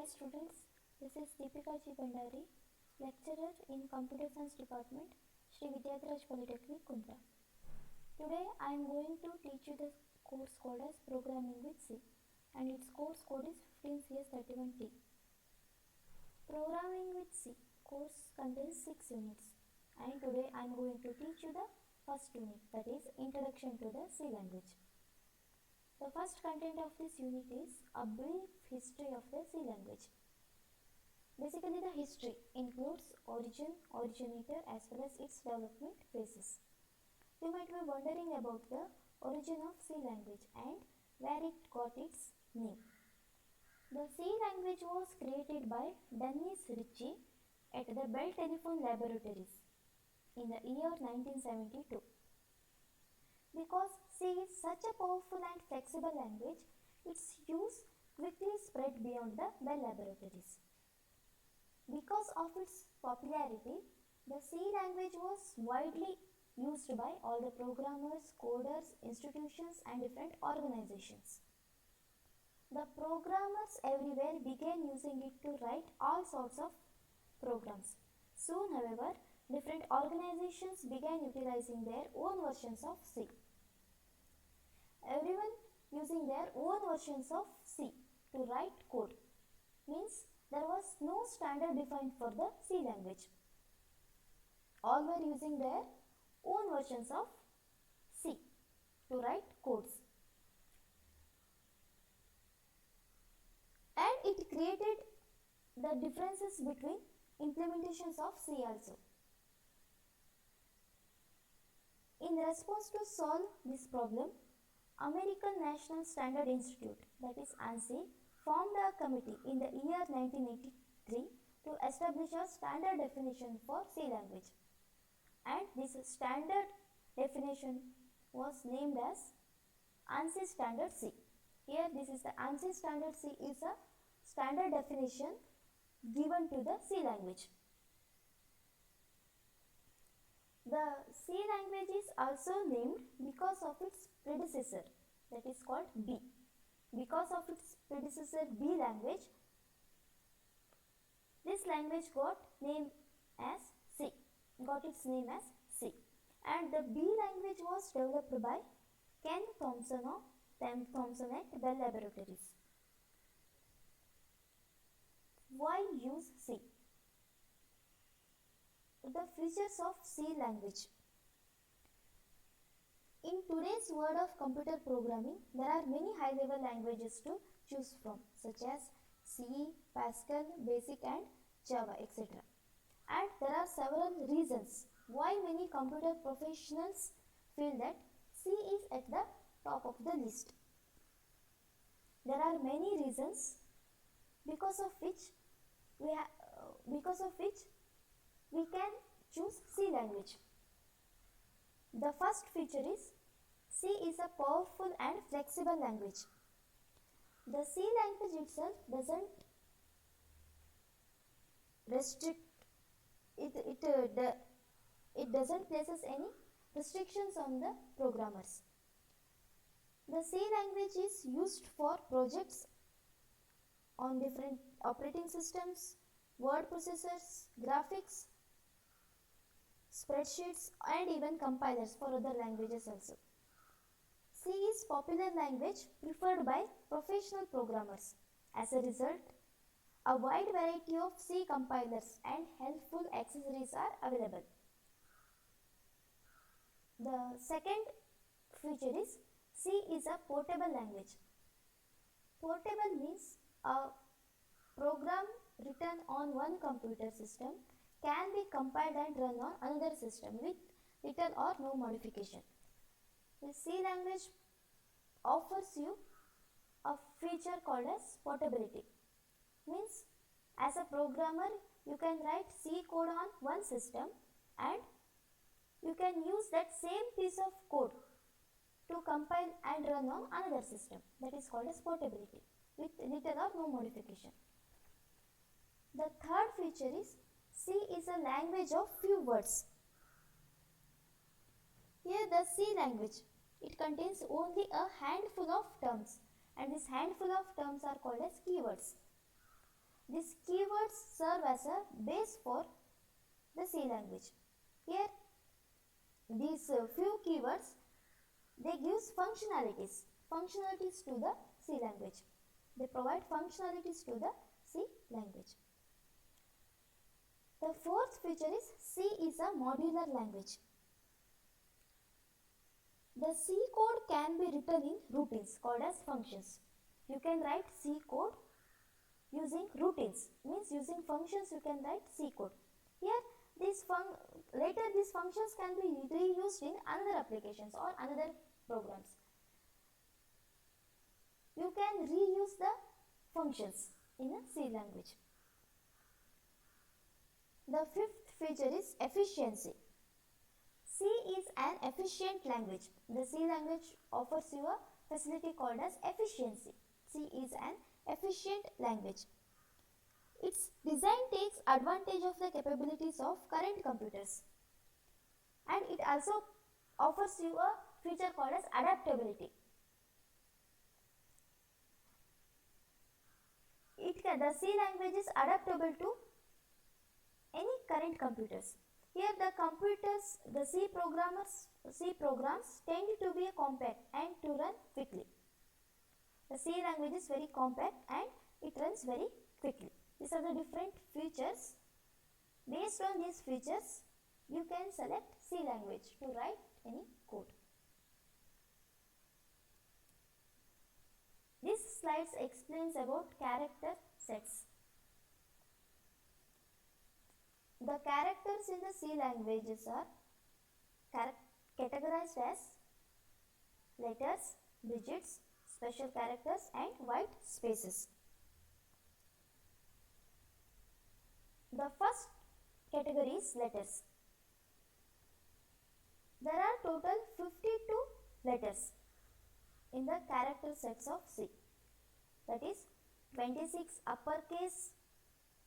Hi students, this is Deepika G. Bandari, lecturer in Computer Science Department, Sri Vidyadraj Polytechnic, Kundra. Today I am going to teach you the course called as Programming with C, and its course code is 15CS31T. Programming with C course contains 6 units, and today I am going to teach you the first unit, that is Introduction to the C language. The first content of this unit is a brief history of the C language. Basically, the history includes origin, originator as well as its development phases. You might be wondering about the origin of C language and where it got its name. The C language was created by Dennis Ritchie at the Bell Telephone Laboratories in the year 1972. Because C is such a powerful and flexible language, its use quickly spread beyond the Bell Laboratories. Because of its popularity, the C language was widely used by all the programmers, coders, institutions and different organizations. The programmers everywhere began using it to write all sorts of programs. Soon, however, different organizations began utilizing their own versions of C. Everyone using their own versions of C to write code means there was no standard defined for the C language. All were using their own versions of C to write codes. And it created the differences between implementations of C also. In response to solve this problem, American National Standard Institute, that is ANSI, formed a committee in the year 1983 to establish a standard definition for C language. And this standard definition was named as ANSI Standard C. Here this is the ANSI Standard C is a standard definition given to the C language. The C language is also named because of its predecessor, that is called B. Because of its predecessor B language, this language got its name as C. And the B language was developed by Ken Thompson at Bell Laboratories. Why use C? The features of C language. In today's world of computer programming, there are many high-level languages to choose from, such as C, Pascal, Basic and Java, etc. And there are several reasons why many computer professionals feel that C is at the top of the list. There are many reasons because of which we can choose C language. The first feature is C is a powerful and flexible language. The C language itself doesn't restrict it doesn't places any restrictions on the programmers. The C language is used for projects on different operating systems, word processors, graphics, spreadsheets and even compilers for other languages also. C is popular language preferred by professional programmers. As a result, a wide variety of C compilers and helpful accessories are available. The second feature is C is a portable language. Portable means a program written on one computer system can be compiled and run on another system with little or no modification. The C language offers you a feature called as portability. Means as a programmer you can write C code on one system and you can use that same piece of code to compile and run on another system. That is called as portability with little or no modification. The third feature is C is a language of few words. Here the C language, it contains only a handful of terms and this handful of terms are called as keywords. These keywords serve as a base for the C language. Here, these few keywords, they give functionalities to the C language. They provide functionalities to the C language. The fourth feature is C is a modular language. The C code can be written in routines called as functions. You can write C code using routines, means using functions you can write C code. Here later these functions can be reused in another applications or another programs. You can reuse the functions in a C language. The fifth feature is efficiency. C is an efficient language. The C language offers you a facility called as efficiency. C is an efficient language. Its design takes advantage of the capabilities of current computers. And it also offers you a feature called as adaptability. The C language is adaptable to any current computers. Here the C programs tend to be compact and to run quickly. The C language is very compact and it runs very quickly. These are the different features. Based on these features, you can select C language to write any code. This slide explains about character sets. The characters in the C languages are categorized as letters, digits, special characters and white spaces. The first category is letters. There are total 52 letters in the character sets of C. That is 26 uppercase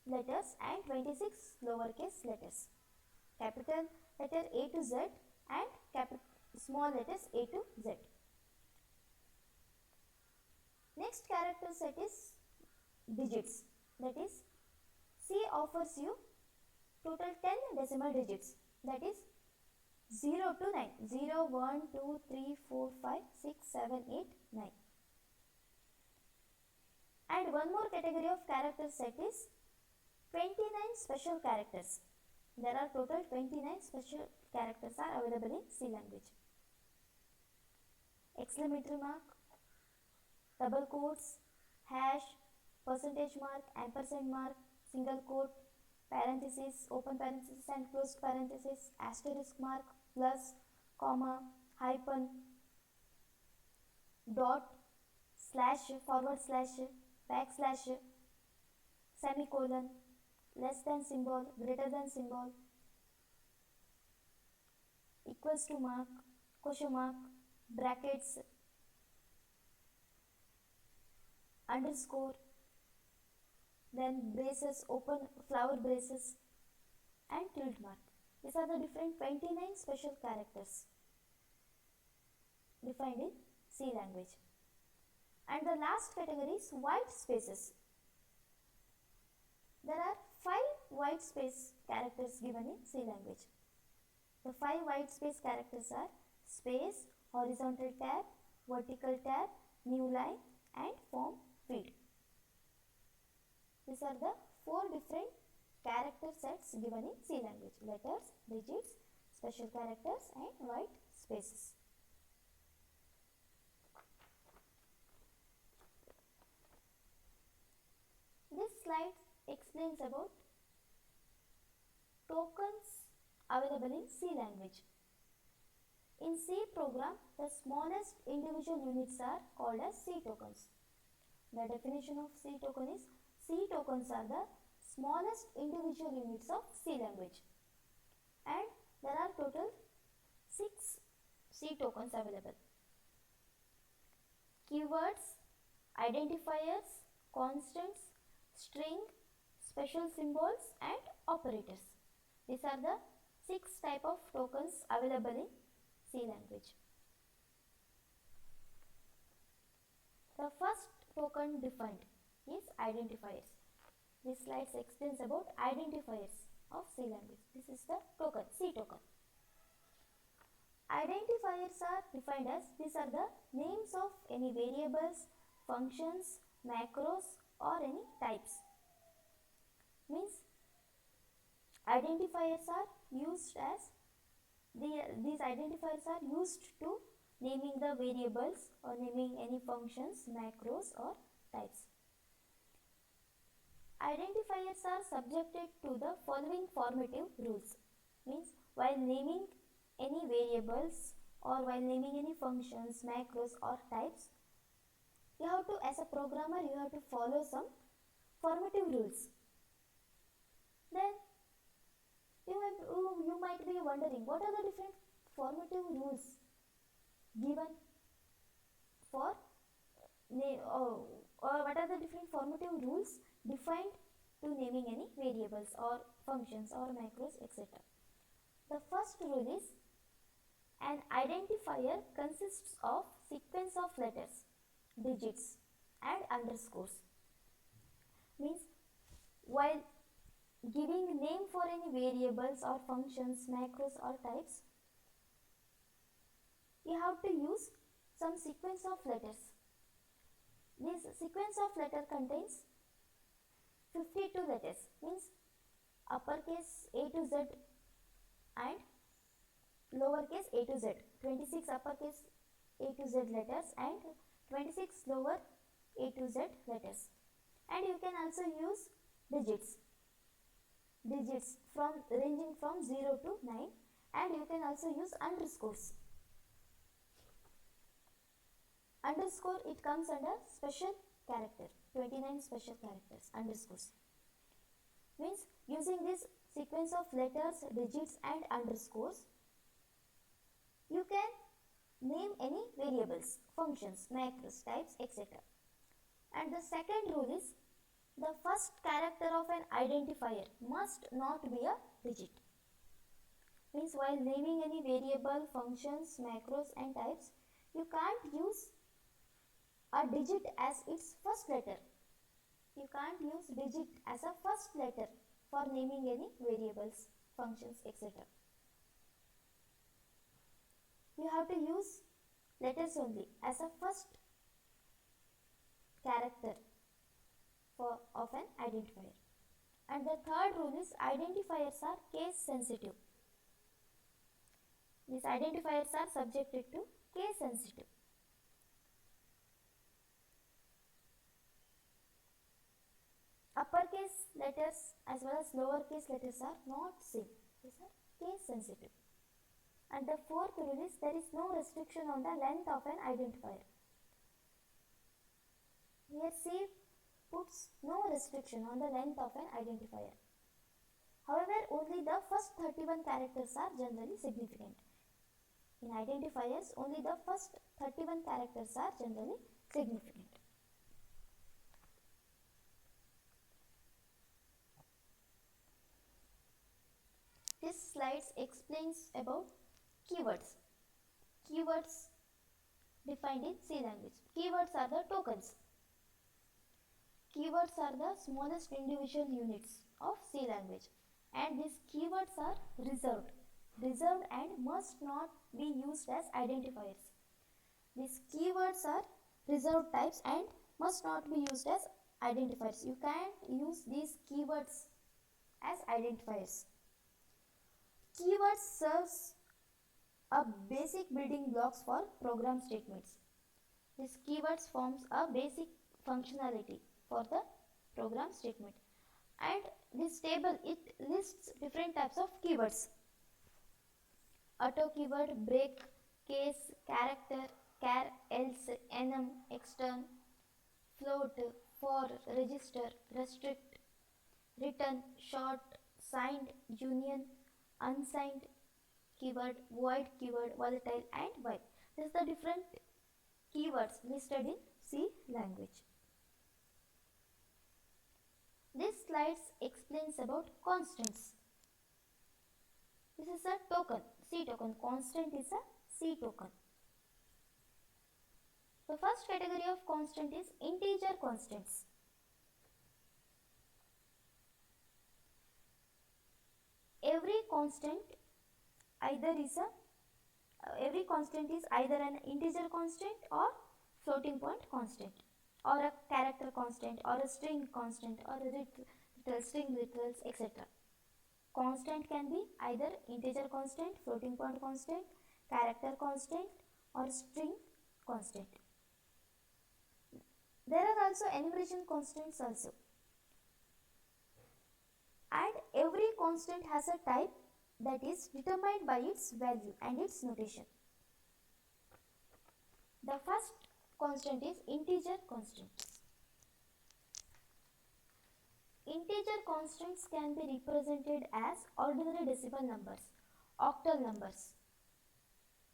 letters and 26 lowercase letters. Capital letter A to Z and small letters A to Z. Next character set is digits. That is C offers you total 10 decimal digits. That is 0 to 9. 0, 1, 2, 3, 4, 5, 6, 7, 8, 9. And one more category of character set is 29 special characters. There are total 29 special characters are available in C language. Exclamatory mark, double quotes, hash, percentage mark, ampersand mark, single quote, parenthesis, open parenthesis and closed parenthesis, asterisk mark, plus, comma, hyphen, dot, slash, forward slash, backslash, semicolon, less than symbol, greater than symbol, equals to mark, question mark, brackets, underscore, then braces, open flower braces and tilde mark. These are the different 29 special characters defined in C language. And the last category is white spaces. There are 5 white space characters given in C language. The 5 white space characters are space, horizontal tab, vertical tab, new line and form field. These are the 4 different character sets given in C language: letters, digits, special characters and white spaces. This slide explains about tokens available in C language. In C program, the smallest individual units are called as C tokens. The definition of C token is C tokens are the smallest individual units of C language. And there are total 6 C tokens available. Keywords, identifiers, constants, string, special symbols and operators. These are the 6 type of tokens available in C language. The first token defined is identifiers. This slide explains about identifiers of C language. This is the token, C token. Identifiers are defined as, these are the names of any variables, functions, macros or any types. Means identifiers are used as, these identifiers are used to naming the variables or naming any functions, macros or types. Identifiers are subjected to the following formative rules. Means while naming any variables or while naming any functions, macros or types, you have to, as a programmer, you have to follow some formative rules. Then you might be wondering, what are the different formative rules given for or what are the different formative rules defined to naming any variables or functions or macros, etc. The first rule is, an identifier consists of sequence of letters, digits and underscores. Means while giving name for any variables or functions, macros or types, you have to use some sequence of letters. This sequence of letter contains 52 letters, means uppercase A to Z and lowercase a to z, 26 uppercase A to Z letters and 26 lower A to Z letters. And you can also use digits from ranging from 0 to 9, and you can also use underscores. Underscore, it comes under special character, 29 special characters, underscores. Means using this sequence of letters, digits and underscores, you can name any variables, functions, macros, types, etc. And the second rule is, the first character of an identifier must not be a digit. Means while naming any variable, functions, macros and types, you can't use a digit as its first letter. You can't use digit as a first letter for naming any variables, functions, etc. You have to use letters only as a first character of an identifier. And the third rule is, identifiers are case sensitive. These identifiers are subjected to case sensitive. Uppercase letters as well as lowercase letters are not same. These are case sensitive. And the fourth rule is, there is no restriction on the length of an identifier. Here C puts no restriction on the length of an identifier. However, only the first 31 characters are generally significant. In identifiers, only the first 31 characters are generally significant. This slide explains about keywords. Keywords defined in C language. Keywords are the tokens. Keywords are the smallest individual units of C language, and these keywords are reserved and must not be used as identifiers. These keywords are reserved types and must not be used as identifiers. You can't use these keywords as identifiers. Keywords serves a basic building blocks for program statements. This keywords forms a basic functionality for the program statement. And this table, it lists different types of keywords. Auto keyword, break, case, character, char, else, enum, extern, float, for, register, restrict, return, short, signed, union, unsigned keyword, void keyword, volatile and while. These are the different keywords listed in C language. This slide explains about constants. This is a token, C token. Constant is a C token. The first category of constant is integer constants. constant is either an integer constant or floating point constant, or a character constant, or a string constant, or a string literals, etc. Constant can be either integer constant, floating point constant, character constant, or string constant. There are also enumeration constants also. And every constant has a type that is determined by its value and its notation. The first constant is integer constants. Integer constants can be represented as ordinary decimal numbers, octal numbers,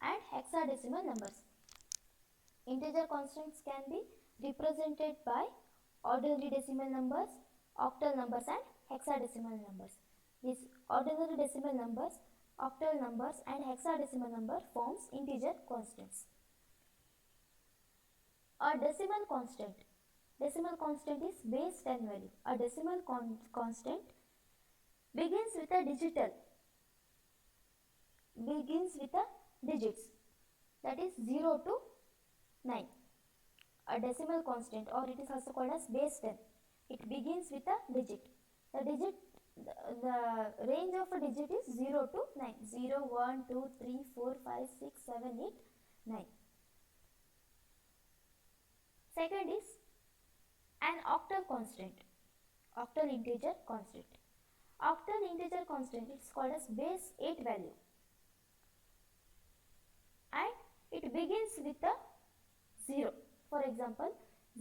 and hexadecimal numbers. Integer constants can be represented by ordinary decimal numbers, octal numbers, and hexadecimal numbers. These ordinary decimal numbers, octal numbers, and hexadecimal number forms integer constants. A decimal constant. Decimal constant is base 10 value. A decimal constant begins with a digits, that is 0 to 9. A decimal constant, or it is also called as base 10. It begins with a digit. The range of a digit is 0 to 9. 0, 1, 2, 3, 4, 5, 6, 7, 8, 9. Second is an octal constant, octal integer constant. Octal integer constant is called as base 8 value, and it begins with a 0. For example,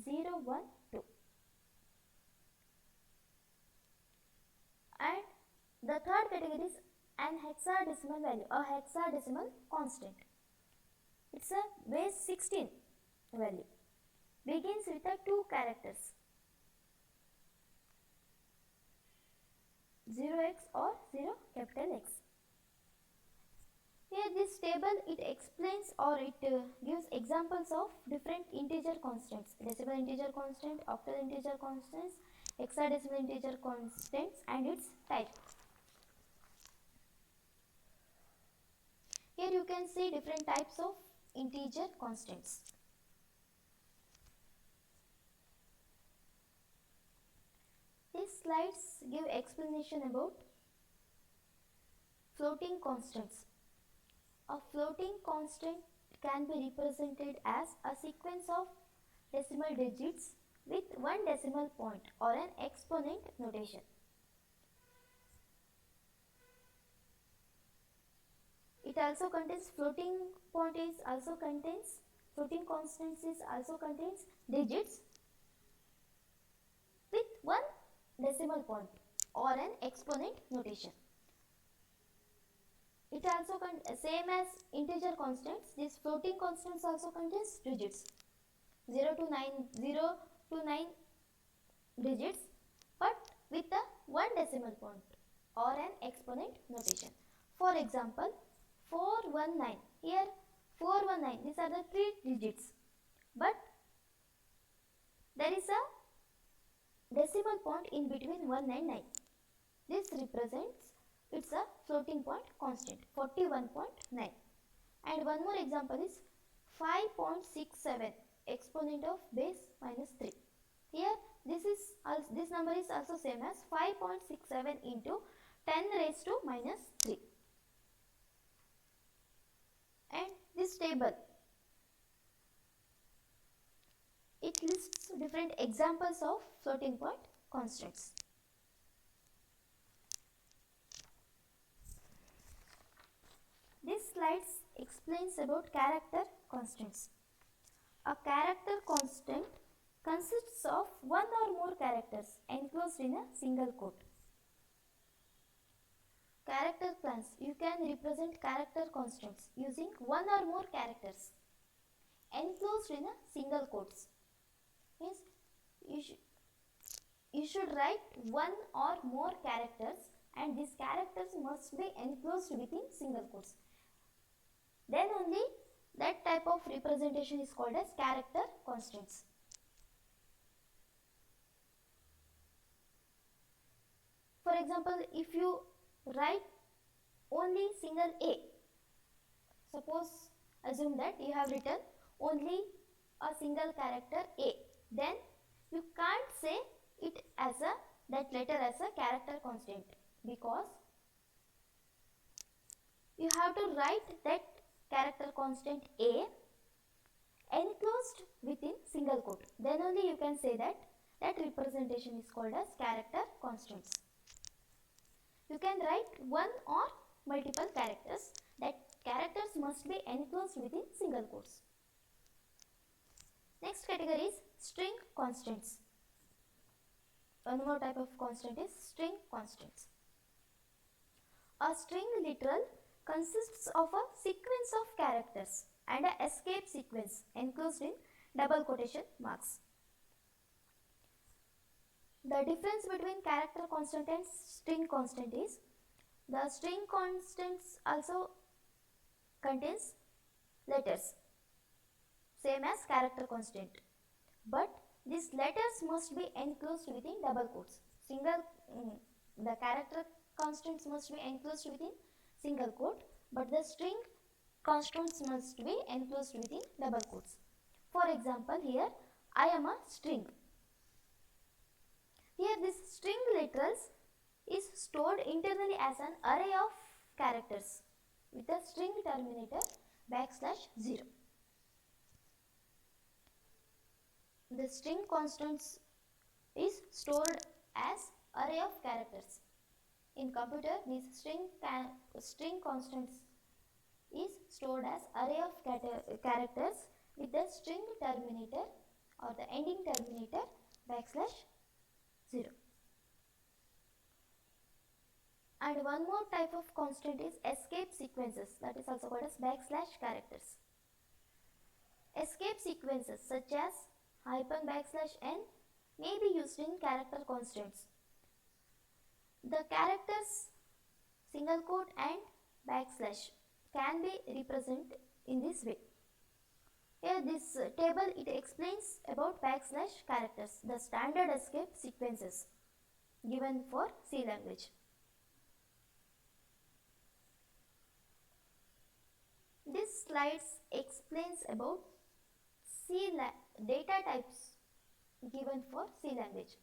0, 1, 2. And the third category is an hexadecimal value, a hexadecimal constant. It's a base 16 value. Begins with a 2 characters, 0x or 0 capital X. Here this table, it explains or it gives examples of different integer constants: decimal integer constant, octal integer constants, hexadecimal integer constants, and its type. Here you can see different types of integer constants. These slides give explanation about floating constants. A floating constant can be represented as a sequence of decimal digits with one decimal point or an exponent notation. It also contains floating constants is also contains digits with one decimal point or an exponent notation. It also same as integer constants, these floating constants also contains digits 0 to 9 digits, but with a one decimal point or an exponent notation. For example, 419. Here 419, these are the 3 digits, but there is a decimal point in between 199. This represents, it's a floating point constant, 41.9. And one more example is 5.67, exponent of base minus 3. Here this number is also same as 5.67 into 10 raised to minus 3. And this table, it lists different examples of floating point constants. This slide explains about character constants. A character constant consists of one or more characters enclosed in a single quote. Character class, you can represent character constants using one or more characters enclosed in a single quotes. Means you should write one or more characters, and these characters must be enclosed within single quotes. Then only that type of representation is called as character constants. For example, if you write only single A. Suppose assume that you have written only a single character A, then you can't say it as that letter as a character constant, because you have to write that character constant A enclosed within single quote. Then only you can say that that representation is called as character constants. You can write one or multiple characters. That characters must be enclosed within single quotes. Next category is string constants. One more type of constant is string constants. A string literal consists of a sequence of characters and an escape sequence enclosed in double quotation marks. The difference between character constant and string constant is the string constants also contains letters, same as character constant, but these letters must be enclosed within double quotes. The character constants must be enclosed within single quote, but the string constants must be enclosed within double quotes. For example, here I am a string. Here this string literals is stored internally as an array of characters with a string terminator \0. The string constants is stored as array of characters. In computer, this string constants is stored as array of characters with the string terminator or the ending terminator \0. And one more type of constant is escape sequences, that is also called as \characters. Escape sequences such as --n may be used in character constants. The characters single quote and \/ can be represented in this way. Here this table it explains about \/ characters, the standard escape sequences given for C language. This slides explains about data types given for C language.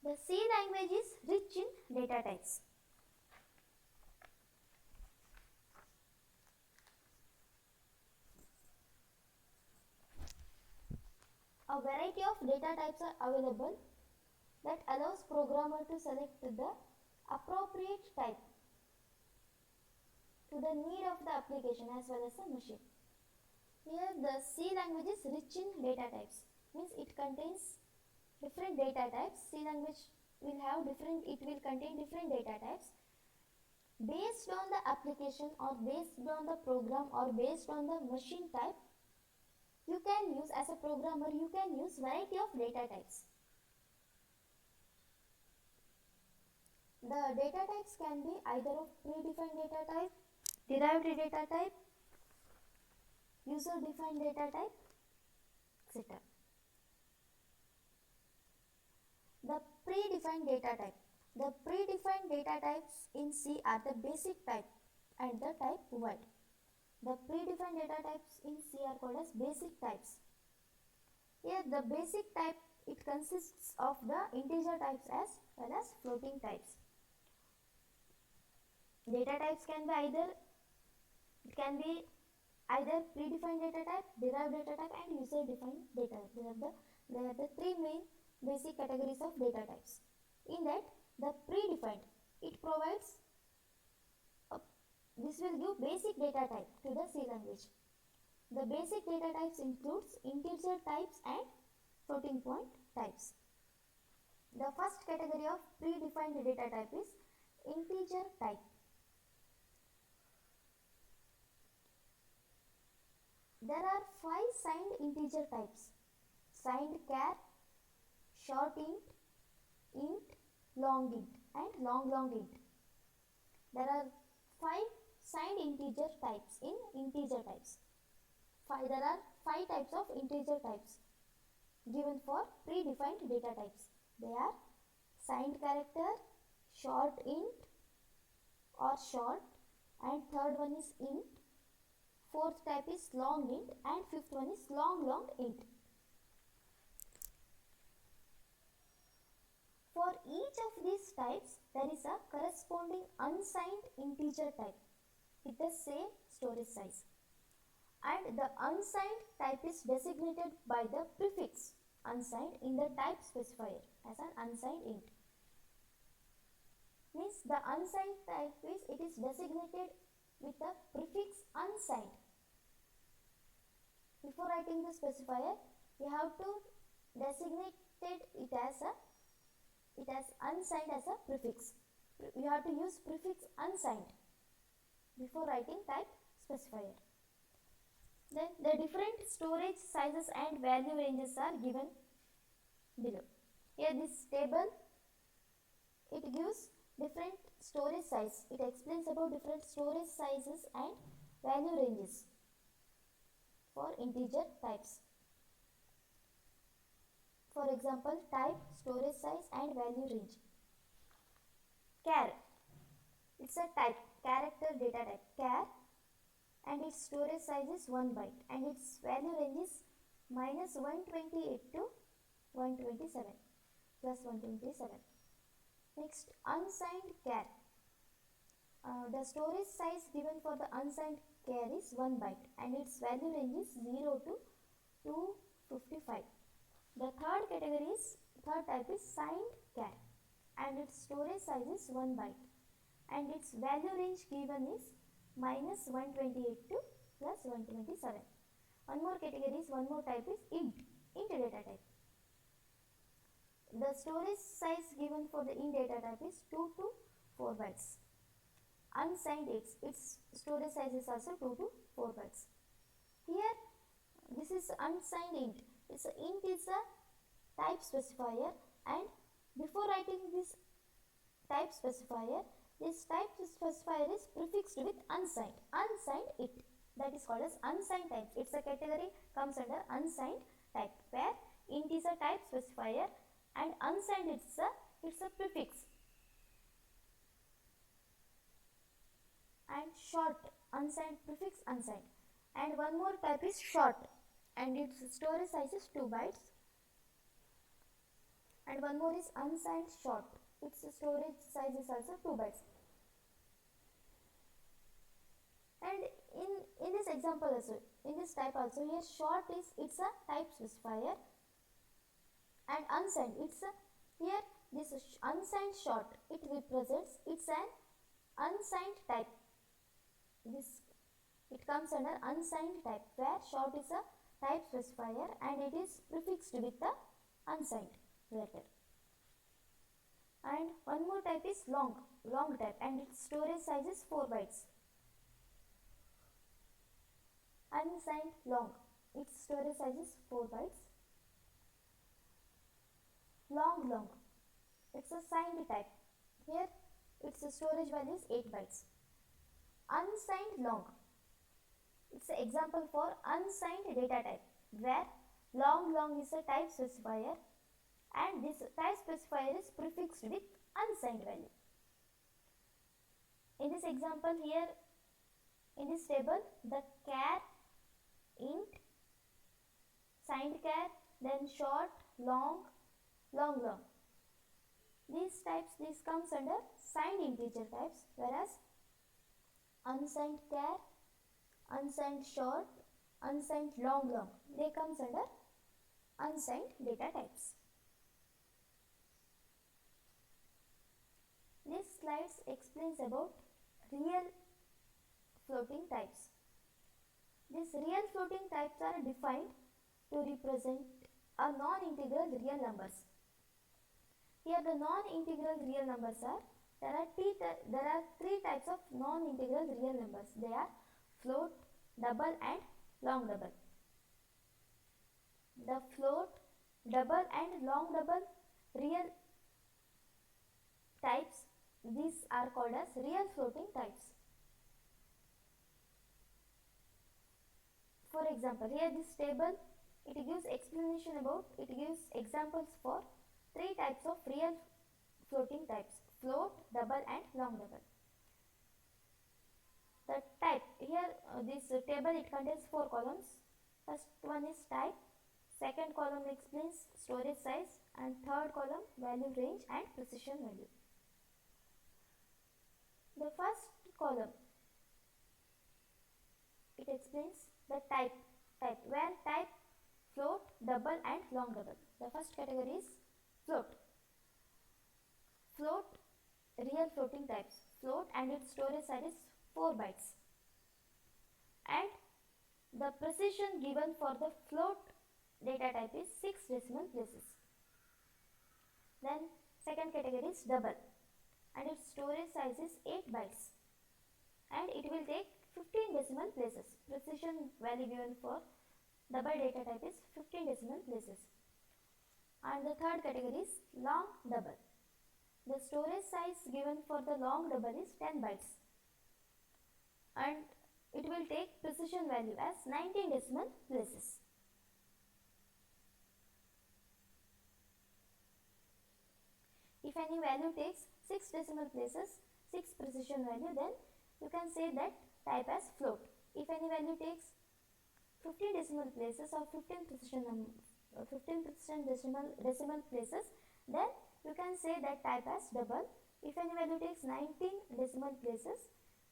The C language is rich in data types. A variety of data types are available that allows programmer to select the appropriate type to the need of the application as well as the machine. Here the C language is rich in data types, means it contains different data types. C language will contain different data types based on the application or based on the program or based on the machine type. You can use, as a programmer, you can use variety of data types. The data types can be either of predefined data type, derived data type, user defined data type, etc. The predefined data type. The predefined data types in C are the basic type and the type void. The predefined data types in C are called as basic types. Here the basic type, it consists of the integer types as well as floating types. Data types can be either predefined data type, derived data type and user defined data type. They are the three main basic categories of data types. In that, the predefined, it provides this will give basic data type to the C language. The basic data types includes integer types and floating point types. The first category of predefined data type is integer type. There are 5 signed integer types: signed char, short int, long int and long int. There are 5 signed integer types in integer types. There are 5 types of integer types given for predefined data types. They are signed character, short int or short, and third one is int, fourth type is long int, and fifth one is long int. For each of these types, there is a corresponding unsigned integer type with the same storage size. And the unsigned type is designated by the prefix unsigned in the type specifier as an unsigned int. Means the unsigned type is, it is designated with the prefix unsigned. Before writing the specifier, you have to designate it as unsigned as a prefix. You have to use prefix unsigned before writing type specifier. Then the different storage sizes and value ranges are given below. Here this table, it gives different storage size. It explains about different storage sizes and value ranges for integer types. For example, type, storage size and value range. Char, it's a type, character data type, char, and its storage size is 1 byte and its value range is -128 to 127 plus 127. Next, unsigned char. The storage size given for the unsigned char is 1 byte and its value range is 0 to 255. The third type is signed char and its storage size is 1 byte and its value range given is -128 to plus 127. One more type is int data type. The storage size given for the int data type is 2 to 4 bytes. Unsigned its storage size is also 2 to 4 bytes. Here this is unsigned int. Int is a type specifier, and before writing this type specifier, this type specifier is prefixed with unsigned int. That is called as unsigned type. It's a category, comes under unsigned type, where int is a type specifier and unsigned it's a prefix. And short, unsigned prefix unsigned. And one more type is short and its storage size is 2 bytes. And one more is unsigned short. Its storage size is also 2 bytes. And in this example also, in this type also, here short it's a type specifier and unsigned here this unsigned short, it represents, it's an unsigned type. It comes under unsigned type, where short is a type specifier and it is prefixed with the unsigned letter. And one more type is long type and its storage size is 4 bytes. Unsigned long, its storage size is 4 bytes. Long, it's a signed type. Here its storage value is 8 bytes. Unsigned long, it's an example for unsigned data type, where long is a type specifier and this type specifier is prefixed with unsigned value. In this example here, in this table, the char, int, signed char, then short, long. These comes under signed integer types, whereas unsigned char, unsigned short, unsigned long, they comes under unsigned data types. This slide explains about real floating types. These real floating types are defined to represent a non-integral real numbers. Here the non-integral real numbers are, there are three types of non-integral real numbers. They are float, double and long double. The float, double and long double real types, these are called as real floating types. For example, here this table, it gives examples for three types of real floating types: float, double and long double. The type here, this table, it contains 4 columns. First one is type, second column explains storage size, and third column value range and precision value. The first column, it explains the type where type float, double and long double. The first category is float. Float, real floating types. Float and its storage size is 4 bytes. And the precision given for the float data type is 6 decimal places. Then second category is double and its storage size is 8 bytes. And it will take 15 decimal places. Precision value given for double data type is 15 decimal places. And the third category is long double. The storage size given for the long double is 10 bytes. And it will take precision value as 19 decimal places. If any value takes 6 decimal places, 6 precision value, then you can say that type as float. If any value takes 15 decimal places or 15 decimal places, then you can say that type as double. If any value takes 19 decimal places,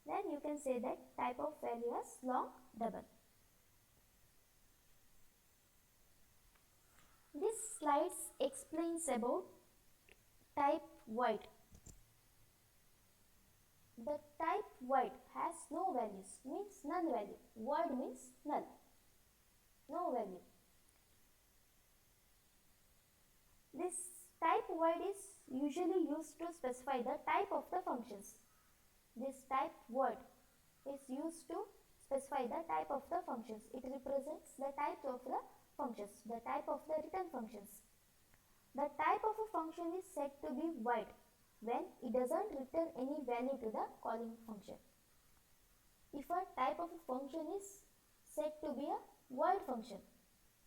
then you can say that type of value as long double. This slide explains about type void. The type void has no values, means null value. Void means null, no value. This type void is usually used to specify the type of the functions. This type void is used to specify the type of the functions. It represents the type of the functions, the type of the return functions. The type of a function is said to be void when it doesn't return any value to the calling function. If a type of a function is said to be a void function,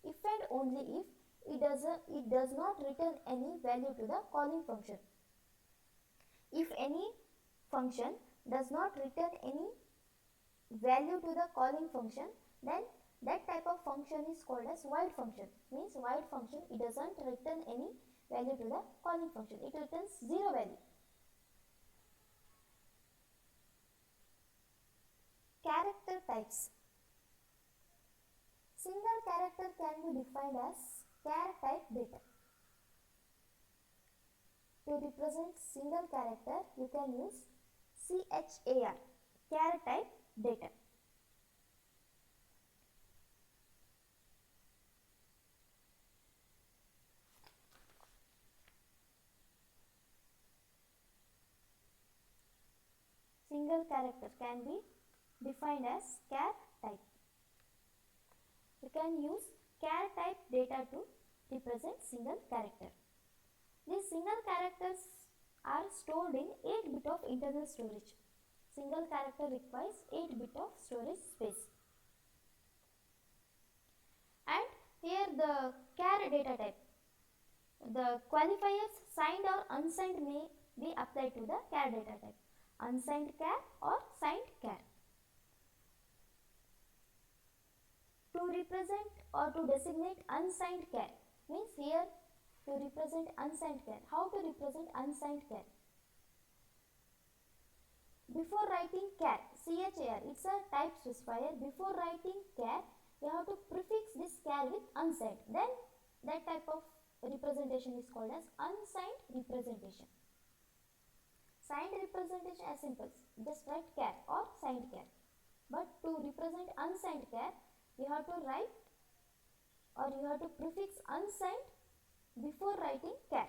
if and only if it does not return any value to the calling function. If any function does not return any value to the calling function, then that type of function is called as void function. Means void function, it doesn't return any value to the calling function. It returns 0 value. Character types. Single character can be defined as char type data. To represent single character, you can use char type data. Single character can be defined as char type. You can use char type data to represent single character. These single characters are stored in 8 bit of internal storage. Single character requires 8 bit of storage space. And here the char data type, the qualifiers signed or unsigned may be applied to the char data type. Unsigned char or signed char. To represent or to designate unsigned char, means here to represent unsigned char. How to represent unsigned char? Before writing char, char, it's a type specifier. Before writing char, you have to prefix this char with unsigned. Then that type of representation is called as unsigned representation. Signed representation as simple, just write char or signed char. But to represent unsigned char, you have to write or you have to prefix unsigned before writing char.